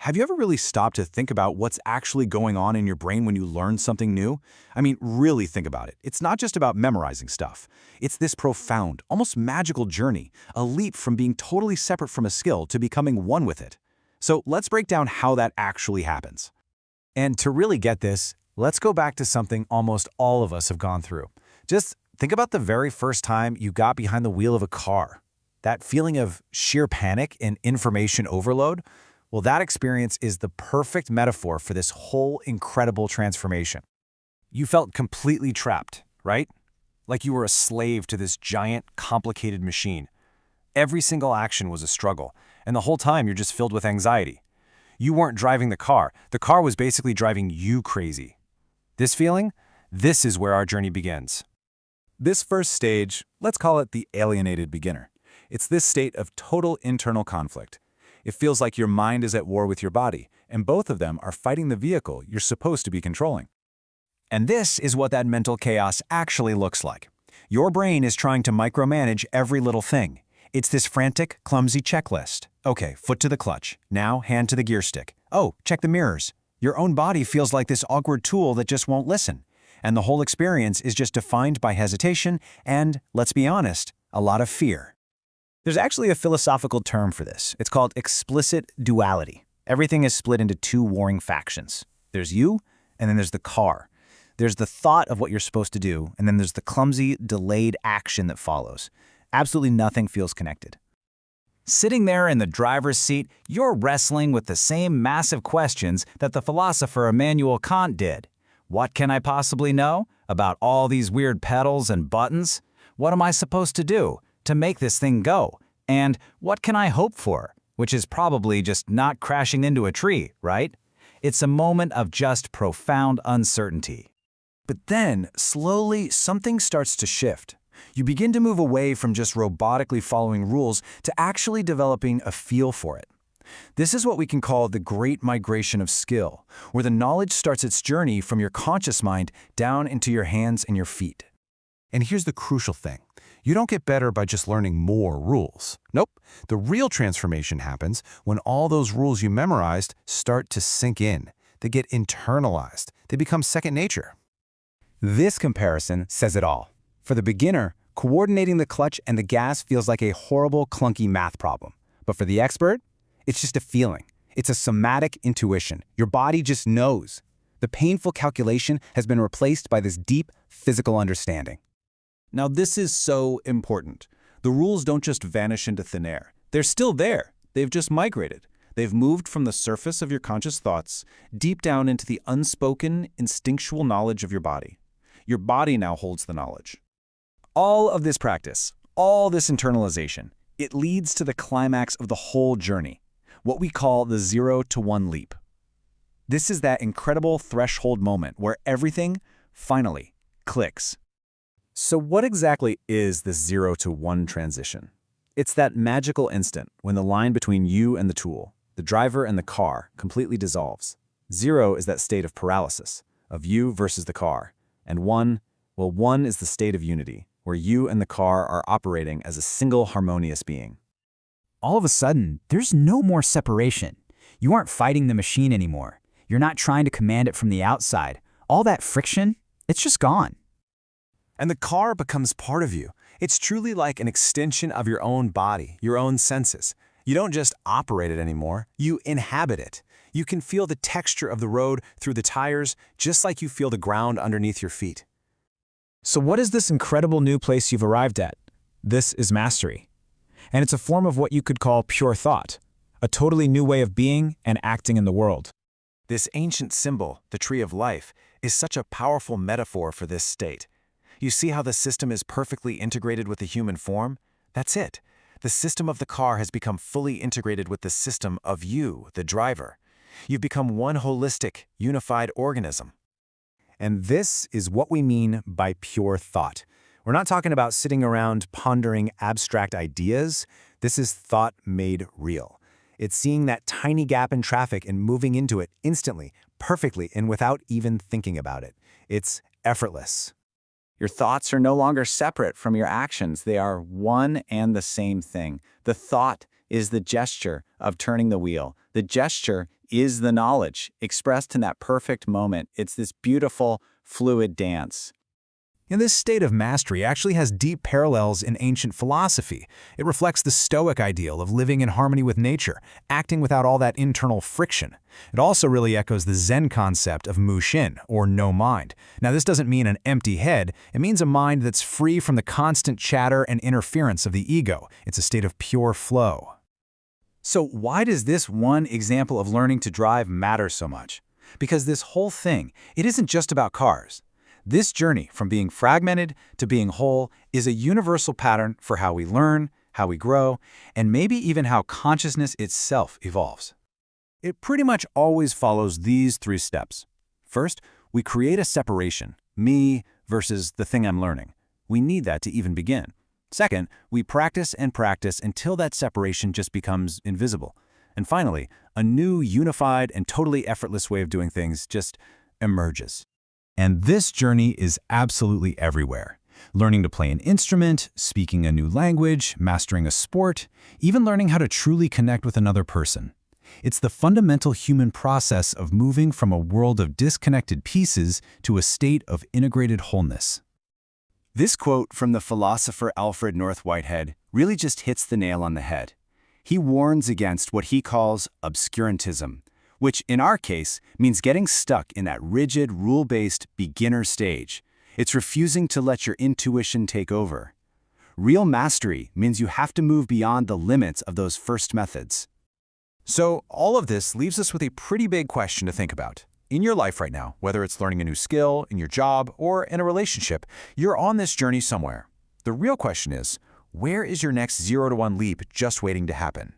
Have you ever really stopped to think about what's actually going on in your brain when you learn something new? I mean, really think about it. It's not just about memorizing stuff. It's this profound, almost magical journey, a leap from being totally separate from a skill to becoming one with it. So let's break down how that actually happens. And to really get this, let's go back to something almost all of us have gone through. Just think about the very first time you got behind the wheel of a car. That feeling of sheer panic and information overload. Well, that experience is the perfect metaphor for this whole incredible transformation. You felt completely trapped, right? Like you were a slave to this giant, complicated machine. Every single action was a struggle, and the whole time you're just filled with anxiety. You weren't driving the car was basically driving you crazy. This feeling? This is where our journey begins. This first stage, let's call it the alienated beginner. It's this state of total internal conflict. It feels like your mind is at war with your body, and both of them are fighting the vehicle you're supposed to be controlling. And this is what that mental chaos actually looks like. Your brain is trying to micromanage every little thing. It's this frantic, clumsy checklist. Okay, foot to the clutch. Now, hand to the gear stick. Oh, check the mirrors. Your own body feels like this awkward tool that just won't listen. And the whole experience is just defined by hesitation and, let's be honest, a lot of fear. There's actually a philosophical term for this. It's called explicit duality. Everything is split into two warring factions. There's you, and then there's the car. There's the thought of what you're supposed to do, and then there's the clumsy, delayed action that follows. Absolutely nothing feels connected. Sitting there in the driver's seat, you're wrestling with the same massive questions that the philosopher Immanuel Kant did. What can I possibly know about all these weird pedals and buttons? What am I supposed to do to make this thing go? And what can I hope for? Which is probably just not crashing into a tree, right? It's a moment of just profound uncertainty. But then, slowly, something starts to shift. You begin to move away from just robotically following rules to actually developing a feel for it. This is what we can call the great migration of skill, where the knowledge starts its journey from your conscious mind down into your hands and your feet. And here's the crucial thing. You don't get better by just learning more rules. Nope. The real transformation happens when all those rules you memorized start to sink in. They get internalized. They become second nature. This comparison says it all. For the beginner, coordinating the clutch and the gas feels like a horrible, clunky math problem. But for the expert, it's just a feeling. It's a somatic intuition. Your body just knows. The painful calculation has been replaced by this deep physical understanding. Now, this is so important. The rules don't just vanish into thin air. They're still there. They've just migrated. They've moved from the surface of your conscious thoughts deep down into the unspoken, instinctual knowledge of your body. Your body now holds the knowledge. All of this practice, all this internalization, it leads to the climax of the whole journey, what we call the 0 to 1 leap. This is that incredible threshold moment where everything, finally, clicks. So what exactly is this 0 to 1 transition? It's that magical instant when the line between you and the tool, the driver and the car, completely dissolves. 0 is that state of paralysis, of you versus the car. And 1, well, 1 is the state of unity, where you and the car are operating as a single harmonious being. All of a sudden, there's no more separation. You aren't fighting the machine anymore. You're not trying to command it from the outside. All that friction, it's just gone. And the car becomes part of you. It's truly like an extension of your own body, your own senses. You don't just operate it anymore, you inhabit it. You can feel the texture of the road through the tires, just like you feel the ground underneath your feet. So what is this incredible new place you've arrived at? This is mastery. And it's a form of what you could call pure thought, a totally new way of being and acting in the world. This ancient symbol, the tree of life, is such a powerful metaphor for this state. You see how the system is perfectly integrated with the human form? That's it. The system of the car has become fully integrated with the system of you, the driver. You've become one holistic, unified organism. And this is what we mean by pure thought. We're not talking about sitting around pondering abstract ideas. This is thought made real. It's seeing that tiny gap in traffic and moving into it instantly, perfectly, and without even thinking about it. It's effortless. Your thoughts are no longer separate from your actions. They are one and the same thing. The thought is the gesture of turning the wheel. The gesture is the knowledge, expressed in that perfect moment. It's this beautiful, fluid dance. And this state of mastery actually has deep parallels in ancient philosophy. It reflects the Stoic ideal of living in harmony with nature, acting without all that internal friction. It also really echoes the Zen concept of mushin, or no mind. Now, this doesn't mean an empty head. It means a mind that's free from the constant chatter and interference of the ego. It's a state of pure flow. So why does this one example of learning to drive matter so much? Because this whole thing, it isn't just about cars. This journey from being fragmented to being whole is a universal pattern for how we learn, how we grow, and maybe even how consciousness itself evolves. It pretty much always follows these 3 steps. First, we create a separation, me versus the thing I'm learning. We need that to even begin. Second, we practice and practice until that separation just becomes invisible. And finally, a new, unified, and totally effortless way of doing things just emerges. And this journey is absolutely everywhere. Learning to play an instrument, speaking a new language, mastering a sport, even learning how to truly connect with another person. It's the fundamental human process of moving from a world of disconnected pieces to a state of integrated wholeness. This quote from the philosopher Alfred North Whitehead really just hits the nail on the head. He warns against what he calls obscurantism, which in our case means getting stuck in that rigid, rule-based beginner stage. It's refusing to let your intuition take over. Real mastery means you have to move beyond the limits of those first methods. So all of this leaves us with a pretty big question to think about. In your life right now, whether it's learning a new skill, in your job, or in a relationship, you're on this journey somewhere. The real question is, where is your next 0 to 1 leap just waiting to happen?